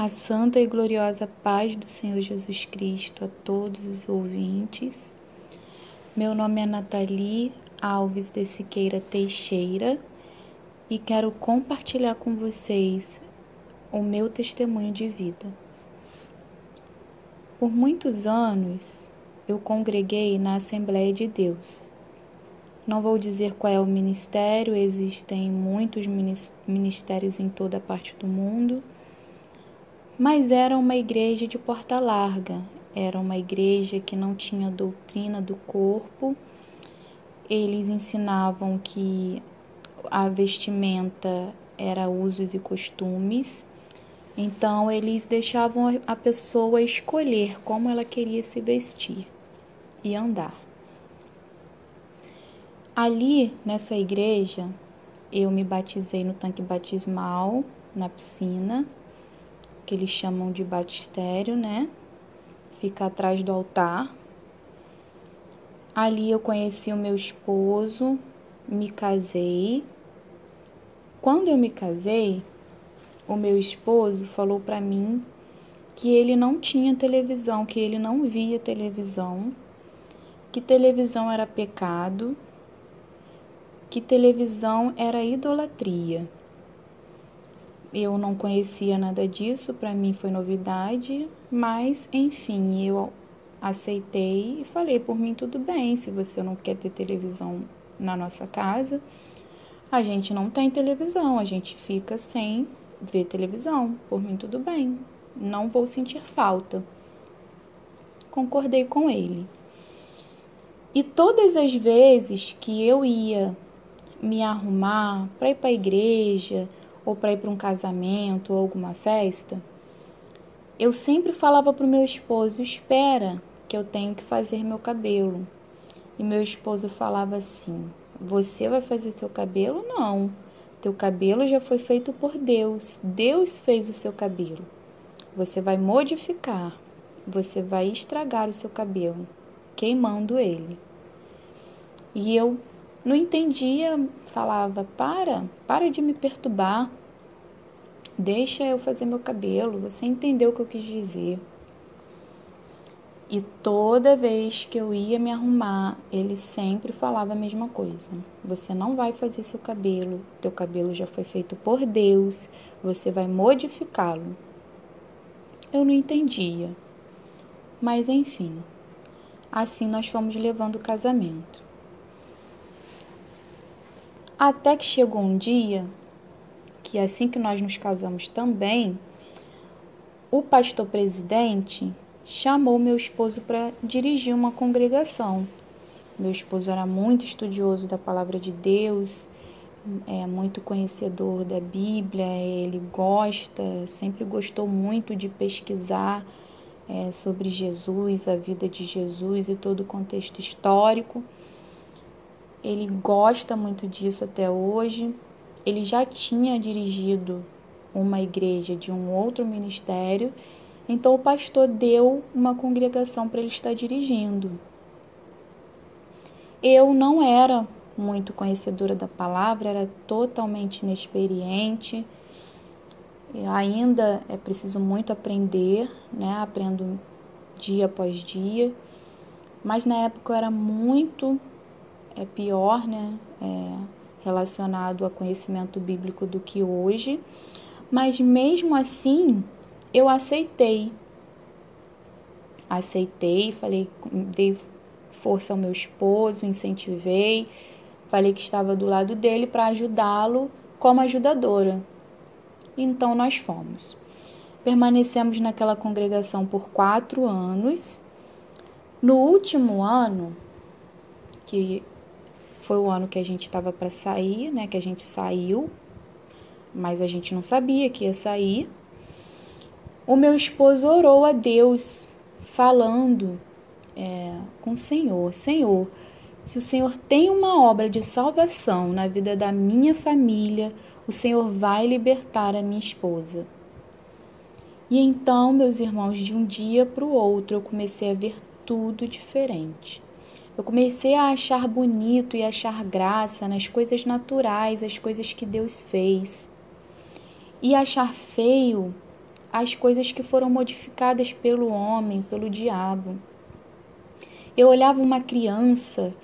A santa e gloriosa paz do Senhor Jesus Cristo a todos os ouvintes. Meu nome é Nathalie Alves de Siqueira Teixeira e quero compartilhar com vocês o meu testemunho de vida. Por muitos anos eu congreguei na Assembleia de Deus. Não vou dizer qual é o ministério, existem muitos ministérios em toda a parte do mundo, mas era uma igreja de porta larga, era uma igreja que não tinha doutrina do corpo. Eles ensinavam que a vestimenta era usos e costumes, então eles deixavam a pessoa escolher como ela queria se vestir e andar. Ali, nessa igreja, eu me batizei no tanque batismal, na piscina, que eles chamam de batistério, né? Fica atrás do altar. Ali eu conheci o meu esposo, me casei. Quando eu me casei, o meu esposo falou para mim que ele não tinha televisão, que ele não via televisão, que televisão era pecado, que televisão era idolatria. Eu não conhecia nada disso, para mim foi novidade, mas enfim, eu aceitei e falei, por mim tudo bem, se você não quer ter televisão na nossa casa, a gente não tem televisão, a gente fica sem ver televisão, por mim tudo bem, não vou sentir falta. Concordei com ele. E todas as vezes que eu ia me arrumar para ir para a igreja, ou para ir para um casamento ou alguma festa, eu sempre falava para o meu esposo, espera que eu tenho que fazer meu cabelo. E meu esposo falava assim, você vai fazer seu cabelo? Não, teu cabelo já foi feito por Deus, Deus fez o seu cabelo. Você vai modificar, você vai estragar o seu cabelo, queimando ele. E eu não entendia, falava, para de me perturbar, deixa eu fazer meu cabelo, você entendeu o que eu quis dizer. E toda vez que eu ia me arrumar, ele sempre falava a mesma coisa. Você não vai fazer seu cabelo, teu cabelo já foi feito por Deus, você vai modificá-lo. Eu não entendia, mas enfim, assim nós fomos levando o casamento. Até que chegou um dia, que assim que nós nos casamos também, o pastor presidente chamou meu esposo para dirigir uma congregação. Meu esposo era muito estudioso da palavra de Deus, muito conhecedor da Bíblia, ele sempre gostou muito de pesquisar sobre Jesus, a vida de Jesus e todo o contexto histórico. Ele gosta muito disso até hoje. Ele já tinha dirigido uma igreja de um outro ministério, então o pastor deu uma congregação para ele estar dirigindo. Eu não era muito conhecedora da palavra, era totalmente inexperiente, ainda é preciso muito aprender, né? Aprendo dia após dia, mas na época eu era muito pior, né? Relacionado a conhecimento bíblico do que hoje, mas mesmo assim eu aceitei, falei, dei força ao meu esposo, incentivei, falei que estava do lado dele para ajudá-lo como ajudadora. Então nós fomos. Permanecemos naquela congregação por 4 anos. No último ano, que foi o ano que a gente estava para sair, né? Que a gente saiu, mas a gente não sabia que ia sair. O meu esposo orou a Deus, falando com o Senhor: Senhor, se o Senhor tem uma obra de salvação na vida da minha família, o Senhor vai libertar a minha esposa. E então, meus irmãos, de um dia para o outro, eu comecei a ver tudo diferente. Eu comecei a achar bonito e achar graça nas coisas naturais, as coisas que Deus fez. E achar feio as coisas que foram modificadas pelo homem, pelo diabo. Eu olhava uma criança,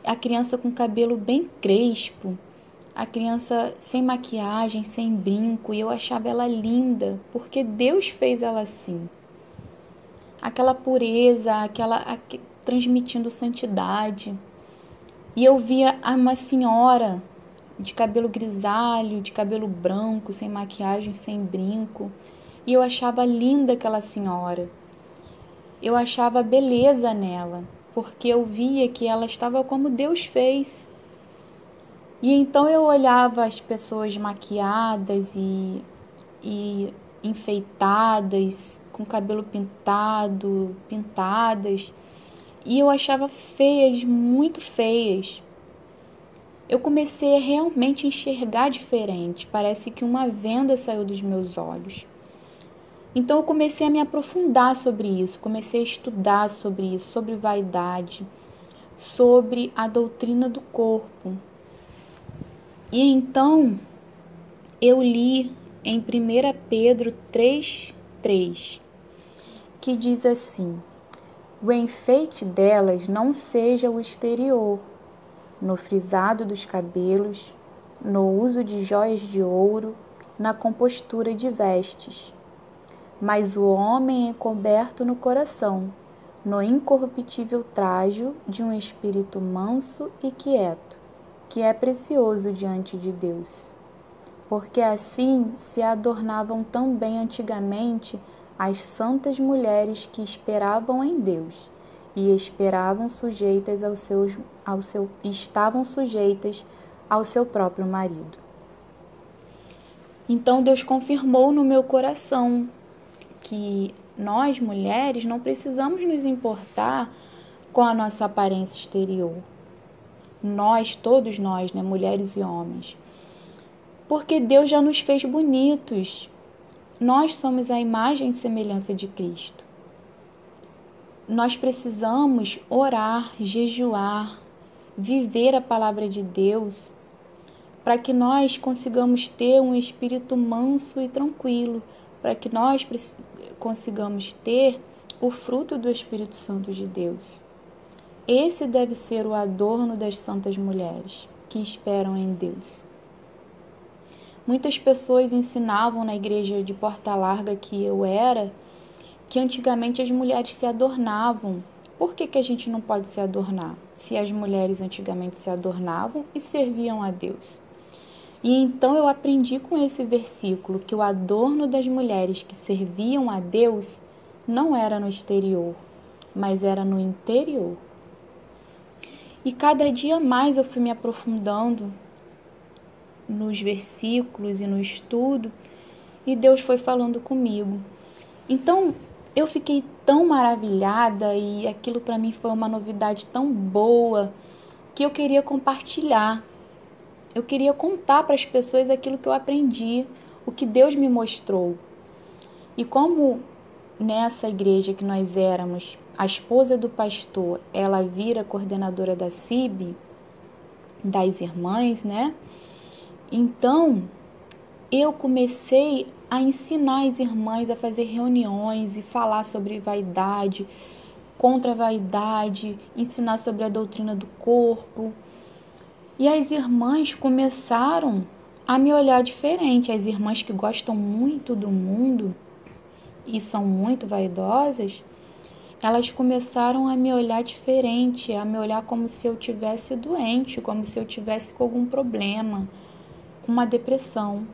a criança com cabelo bem crespo, a criança sem maquiagem, sem brinco, e eu achava ela linda, porque Deus fez ela assim. Aquela pureza, transmitindo santidade. E eu via uma senhora de cabelo grisalho, de cabelo branco, sem maquiagem, sem brinco. E eu achava linda aquela senhora. Eu achava beleza nela, porque eu via que ela estava como Deus fez. E então eu olhava as pessoas maquiadas e enfeitadas, com cabelo pintado, pintadas, e eu achava feias, muito feias. Eu comecei a realmente enxergar diferente, parece que uma venda saiu dos meus olhos. Então eu comecei a me aprofundar sobre isso, comecei a estudar sobre isso, sobre vaidade, sobre a doutrina do corpo. E então eu li em 1 Pedro 3,3, que diz assim: o enfeite delas não seja o exterior, no frisado dos cabelos, no uso de jóias de ouro, na compostura de vestes. Mas o homem é coberto no coração, no incorruptível trajo de um espírito manso e quieto, que é precioso diante de Deus. Porque assim se adornavam também antigamente as santas mulheres que esperavam em Deus e estavam sujeitas ao seu próprio marido. Então Deus confirmou no meu coração que nós, mulheres, não precisamos nos importar com a nossa aparência exterior. Nós, todos nós, né, mulheres e homens. Porque Deus já nos fez bonitos. Nós somos a imagem e semelhança de Cristo. Nós precisamos orar, jejuar, viver a palavra de Deus, para que nós consigamos ter um espírito manso e tranquilo, para que nós consigamos ter o fruto do Espírito Santo de Deus. Esse deve ser o adorno das santas mulheres que esperam em Deus. Muitas pessoas ensinavam na igreja de Porta Larga que eu era, que antigamente as mulheres se adornavam. Por que a gente não pode se adornar? Se as mulheres antigamente se adornavam e serviam a Deus. E então eu aprendi com esse versículo que o adorno das mulheres que serviam a Deus não era no exterior, mas era no interior. E cada dia mais eu fui me aprofundando nos versículos e no estudo, e Deus foi falando comigo. Então eu fiquei tão maravilhada e aquilo para mim foi uma novidade tão boa que eu queria compartilhar. Eu queria contar para as pessoas aquilo que eu aprendi, o que Deus me mostrou. E como nessa igreja que nós éramos, a esposa do pastor, ela vira coordenadora da CIB, das irmãs, né? Então, eu comecei a ensinar as irmãs a fazer reuniões e falar sobre vaidade, contra a vaidade, ensinar sobre a doutrina do corpo. E as irmãs começaram a me olhar diferente. As irmãs que gostam muito do mundo e são muito vaidosas, elas começaram a me olhar diferente, a me olhar como se eu tivesse doente, como se eu tivesse com algum problema, com uma depressão.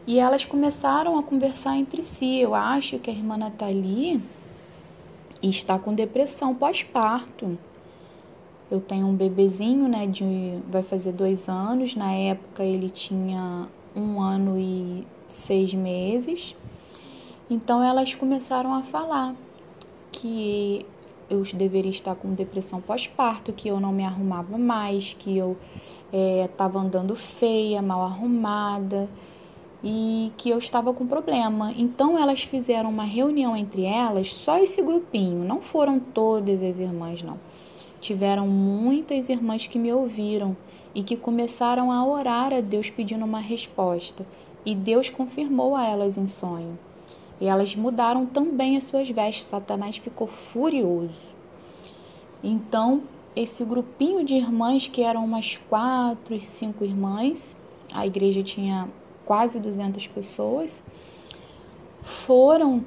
E elas começaram a conversar entre si. Eu acho que a irmã Nathalie está com depressão pós-parto. Eu tenho um bebezinho, né, vai fazer 2 anos. Na época ele tinha 1 ano e 6 meses. Então elas começaram a falar que eu deveria estar com depressão pós-parto, que eu não me arrumava mais, que eu estava andando feia, mal arrumada e que eu estava com problema. Então elas fizeram uma reunião entre elas, só esse grupinho, não foram todas as irmãs não. Tiveram muitas irmãs que me ouviram e que começaram a orar a Deus pedindo uma resposta. E Deus confirmou a elas em sonho. E elas mudaram também as suas vestes. Satanás ficou furioso. Então, esse grupinho de irmãs, que eram umas 4, 5 irmãs, a igreja tinha quase 200 pessoas, foram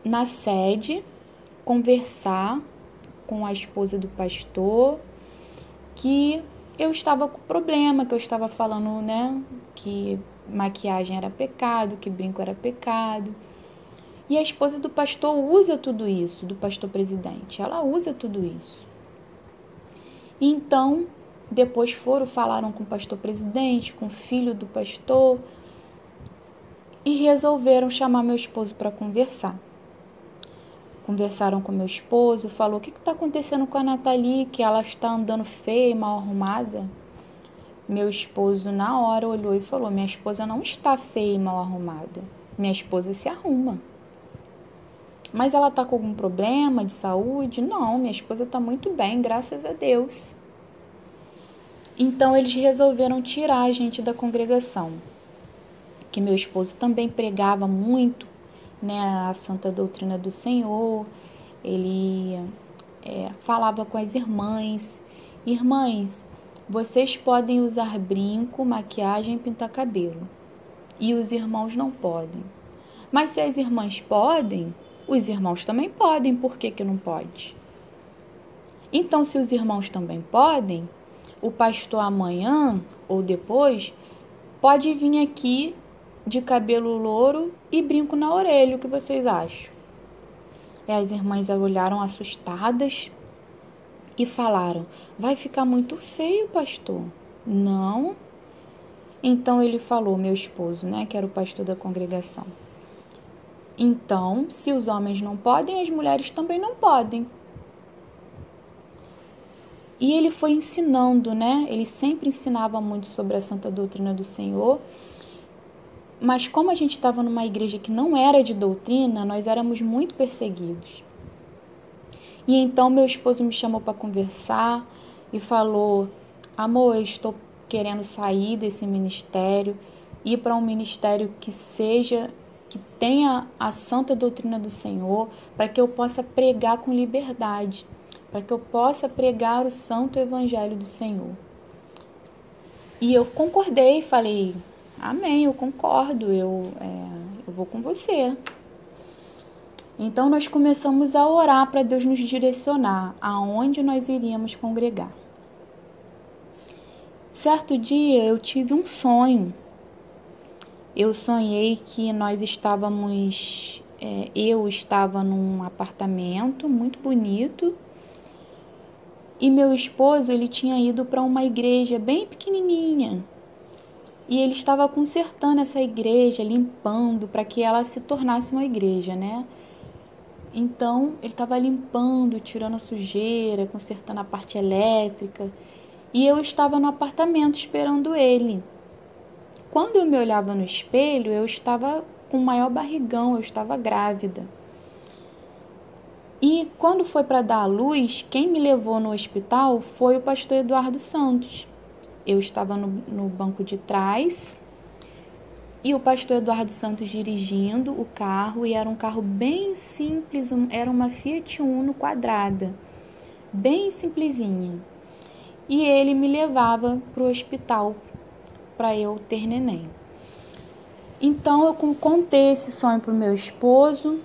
na sede conversar com a esposa do pastor, que eu estava com problema, que eu estava falando, né, que maquiagem era pecado, que brinco era pecado. E a esposa do pastor usa tudo isso, do pastor presidente, ela usa tudo isso. Então, depois falaram com o pastor presidente, com o filho do pastor, e resolveram chamar meu esposo para conversar. Conversaram com meu esposo, falou: o que está acontecendo com a Nathalie, que ela está andando feia e mal arrumada? Meu esposo na hora olhou e falou: minha esposa não está feia e mal arrumada, minha esposa se arruma. Mas ela está com algum problema de saúde? Não, minha esposa está muito bem, graças a Deus. Então eles resolveram tirar a gente da congregação, que meu esposo também pregava muito, né, a santa doutrina do Senhor. Ele falava com as irmãs: irmãs, vocês podem usar brinco, maquiagem e pintar cabelo, e os irmãos não podem. Mas se as irmãs podem, os irmãos também podem, por que não pode? Então, se os irmãos também podem, o pastor amanhã ou depois pode vir aqui de cabelo louro e brinco na orelha, o que vocês acham? E as irmãs olharam assustadas e falaram: vai ficar muito feio, pastor. Não. Então ele falou, meu esposo, né, que era o pastor da congregação: então, se os homens não podem, as mulheres também não podem. E ele foi ensinando, né? Ele sempre ensinava muito sobre a santa doutrina do Senhor. Mas como a gente estava numa igreja que não era de doutrina, nós éramos muito perseguidos. E então meu esposo me chamou para conversar e falou: amor, eu estou querendo sair desse ministério, ir para um ministério que tenha a santa doutrina do Senhor, para que eu possa pregar com liberdade, para que eu possa pregar o santo evangelho do Senhor. E eu concordei, falei: amém, eu concordo, eu vou com você. Então nós começamos a orar para Deus nos direcionar aonde nós iríamos congregar. Certo dia eu tive um sonho. Eu sonhei que eu estava num apartamento muito bonito e meu esposo, ele tinha ido para uma igreja bem pequenininha. E ele estava consertando essa igreja, limpando para que ela se tornasse uma igreja, né? Então, ele estava limpando, tirando a sujeira, consertando a parte elétrica. E eu estava no apartamento esperando ele. Quando eu me olhava no espelho, eu estava com o maior barrigão, eu estava grávida. E quando foi para dar à luz, quem me levou no hospital foi o pastor Eduardo Santos. Eu estava no banco de trás e o pastor Eduardo Santos dirigindo o carro, e era um carro bem simples, era uma Fiat Uno quadrada, bem simplesinha. E ele me levava para o hospital para eu ter neném. Então eu contei esse sonho para o meu esposo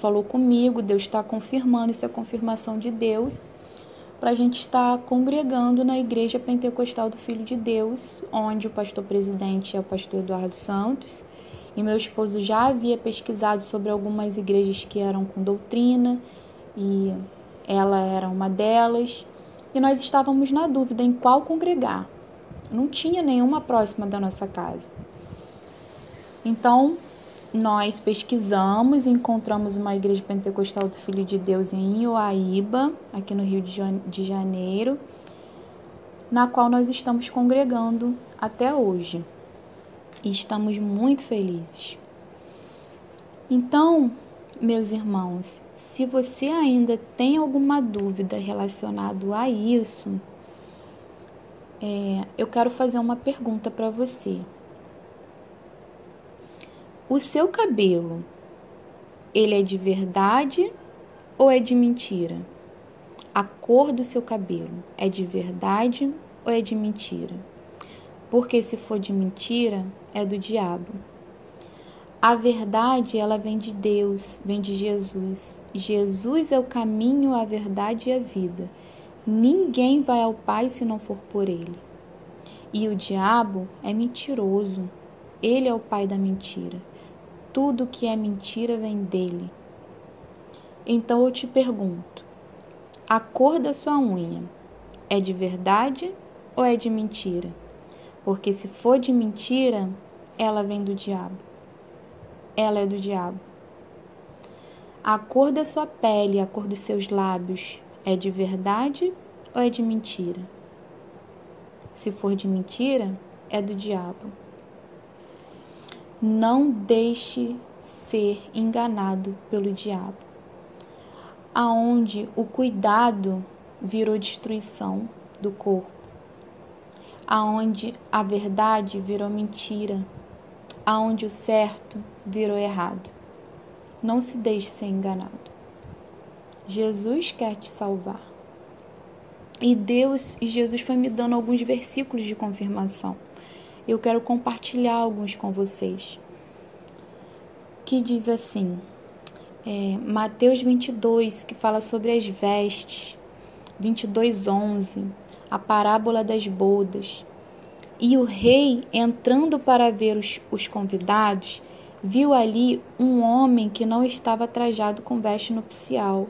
falou comigo: Deus está confirmando, isso é confirmação de Deus, para a gente estar congregando na Igreja Pentecostal do Filho de Deus, onde o pastor presidente é o pastor Eduardo Santos, e meu esposo já havia pesquisado sobre algumas igrejas que eram com doutrina, e ela era uma delas, e nós estávamos na dúvida em qual congregar. Não tinha nenhuma próxima da nossa casa. Então, nós pesquisamos e encontramos uma igreja pentecostal do Filho de Deus em Ioaíba, aqui no Rio de Janeiro, na qual nós estamos congregando até hoje. E estamos muito felizes. Então, meus irmãos, se você ainda tem alguma dúvida relacionada a isso, eu quero fazer uma pergunta para você. O seu cabelo, ele é de verdade ou é de mentira? A cor do seu cabelo é de verdade ou é de mentira? Porque se for de mentira, é do diabo. A verdade, ela vem de Deus, vem de Jesus. Jesus é o caminho, a verdade e a vida. Ninguém vai ao Pai se não for por Ele. E o diabo é mentiroso. Ele é o pai da mentira. Tudo que é mentira vem dele. Então eu te pergunto, a cor da sua unha é de verdade ou é de mentira? Porque se for de mentira, ela vem do diabo. Ela é do diabo. A cor da sua pele, a cor dos seus lábios, é de verdade ou é de mentira? Se for de mentira, é do diabo. Não deixe ser enganado pelo diabo. Aonde o cuidado virou destruição do corpo. Aonde a verdade virou mentira. Aonde o certo virou errado. Não se deixe ser enganado. Jesus quer te salvar. E Jesus foi me dando alguns versículos de confirmação. Eu quero compartilhar alguns com vocês. Que diz assim, Mateus 22, que fala sobre as vestes, 22:11, a parábola das bodas. E o rei, entrando para ver os convidados, viu ali um homem que não estava trajado com veste nupcial,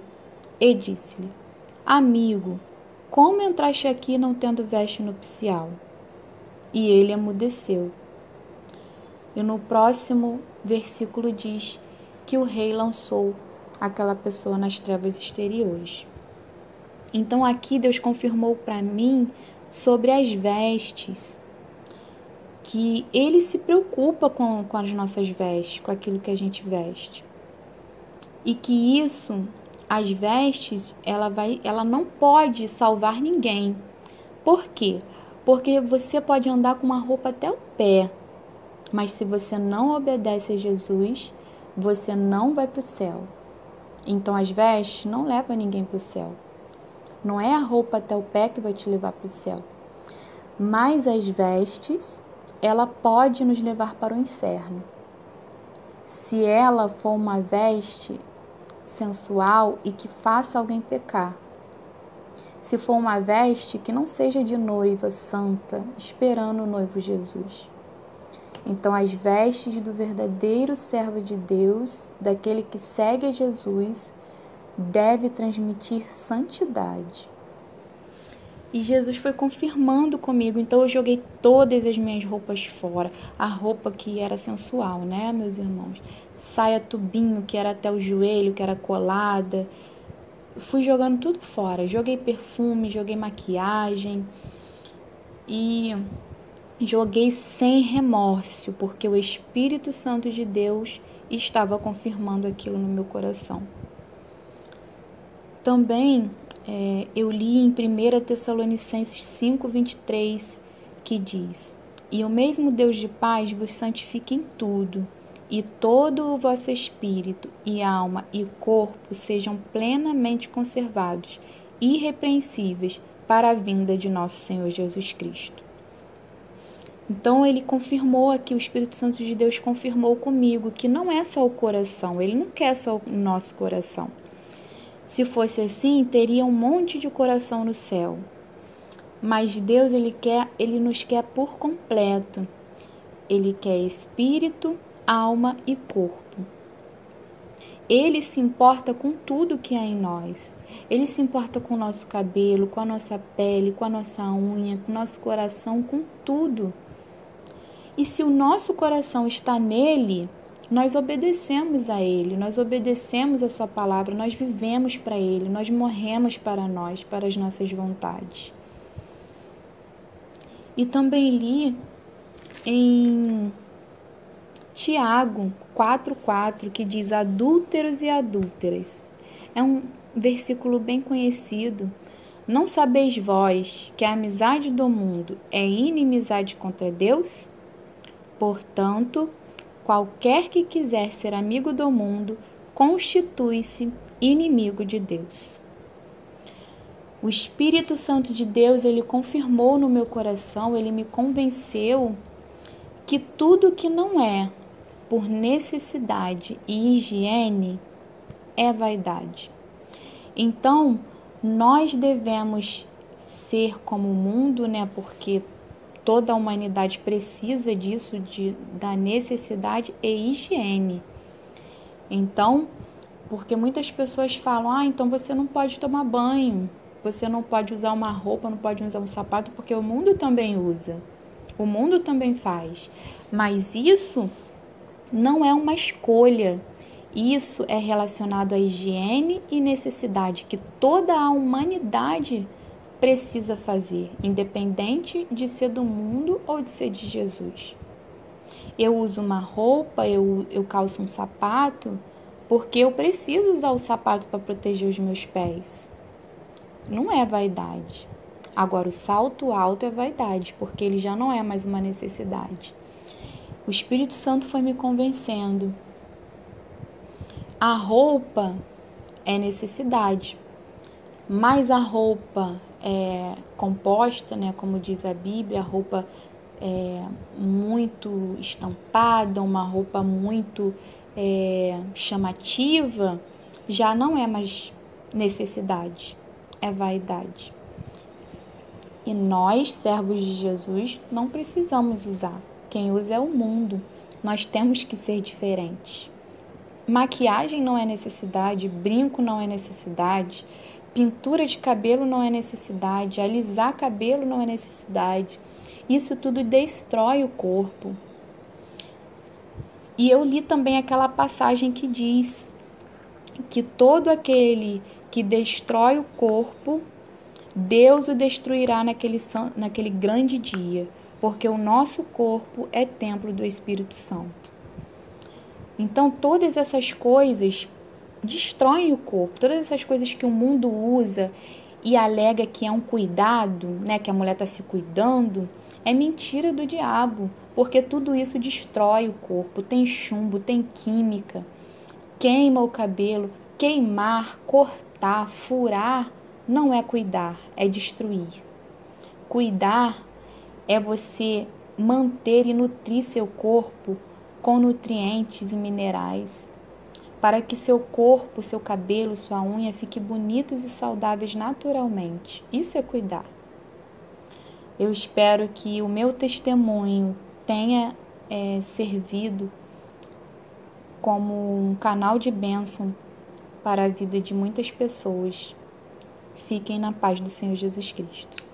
e disse-lhe, amigo, como entraste aqui não tendo veste nupcial? E ele emudeceu. E no próximo versículo diz que o rei lançou aquela pessoa nas trevas exteriores. Então aqui Deus confirmou para mim sobre as vestes, que Ele se preocupa com as nossas vestes, com aquilo que a gente veste. E que isso, as vestes, ela não pode salvar ninguém. Por quê? Porque você pode andar com uma roupa até o pé, mas se você não obedece a Jesus, você não vai para o céu. Então as vestes não levam ninguém para o céu. Não é a roupa até o pé que vai te levar para o céu. Mas as vestes, ela pode nos levar para o inferno. Se ela for uma veste sensual e que faça alguém pecar. Se for uma veste que não seja de noiva santa, esperando o noivo Jesus. Então, as vestes do verdadeiro servo de Deus, daquele que segue a Jesus, deve transmitir santidade. E Jesus foi confirmando comigo, então eu joguei todas as minhas roupas fora. A roupa que era sensual, né, meus irmãos? Saia tubinho, que era até o joelho, que era colada. Fui jogando tudo fora. Joguei perfume, joguei maquiagem. E joguei sem remorso, porque o Espírito Santo de Deus estava confirmando aquilo no meu coração. Também eu li em 1 Tessalonicenses 5:23, que diz, e o mesmo Deus de paz vos santifique em tudo, e todo o vosso espírito e alma e corpo sejam plenamente conservados, irrepreensíveis, para a vinda de nosso Senhor Jesus Cristo. Então ele confirmou aqui, o Espírito Santo de Deus confirmou comigo que não é só o coração, ele não quer só o nosso coração. Se fosse assim, teria um monte de coração no céu. Mas Deus, ele nos quer por completo. Ele quer espírito, alma e corpo. Ele se importa com tudo que há em nós. Ele se importa com o nosso cabelo, com a nossa pele, com a nossa unha, com o nosso coração, com tudo. E se o nosso coração está nele, nós obedecemos a Ele, nós obedecemos a Sua palavra, nós vivemos para Ele, nós morremos para nós, para as nossas vontades. E também li em Tiago 4:4, que diz adúlteros e adúlteras. É um versículo bem conhecido. Não sabeis vós que a amizade do mundo é inimizade contra Deus? Portanto, qualquer que quiser ser amigo do mundo constitui-se inimigo de Deus. O Espírito Santo de Deus, ele confirmou no meu coração, ele me convenceu que tudo que não é por necessidade e higiene é vaidade. Então, nós devemos ser como o mundo, né? Porque toda a humanidade precisa disso, da necessidade e higiene. Então, porque muitas pessoas falam, então você não pode tomar banho, você não pode usar uma roupa, não pode usar um sapato, porque o mundo também usa, o mundo também faz. Mas isso não é uma escolha, isso é relacionado à higiene e necessidade que toda a humanidade precisa fazer, independente de ser do mundo ou de ser de Jesus. Eu uso uma roupa, eu calço um sapato, porque eu preciso usar o sapato para proteger os meus pés. Não é vaidade. Agora, o salto alto é vaidade, porque ele já não é mais uma necessidade. O Espírito Santo foi me convencendo. A roupa é necessidade, mas a roupa composta, né, como diz a Bíblia, a roupa muito estampada, uma roupa muito chamativa, já não é mais necessidade, é vaidade. E nós, servos de Jesus, não precisamos usar. Quem usa é o mundo. Nós temos que ser diferentes. Maquiagem não é necessidade, brinco não é necessidade, pintura de cabelo não é necessidade, alisar cabelo não é necessidade. Isso tudo destrói o corpo. E eu li também aquela passagem que diz que todo aquele que destrói o corpo, Deus o destruirá naquele grande dia, porque o nosso corpo é templo do Espírito Santo. Então, todas essas coisas destroem o corpo, todas essas coisas que o mundo usa e alega que é um cuidado, né, que a mulher está se cuidando, é mentira do diabo, porque tudo isso destrói o corpo, tem chumbo, tem química, queima o cabelo, queimar, cortar, furar, não é cuidar, é destruir. Cuidar é você manter e nutrir seu corpo com nutrientes e minerais, para que seu corpo, seu cabelo, sua unha fiquem bonitos e saudáveis naturalmente. Isso é cuidar. Eu espero que o meu testemunho tenha servido como um canal de bênção para a vida de muitas pessoas. Fiquem na paz do Senhor Jesus Cristo.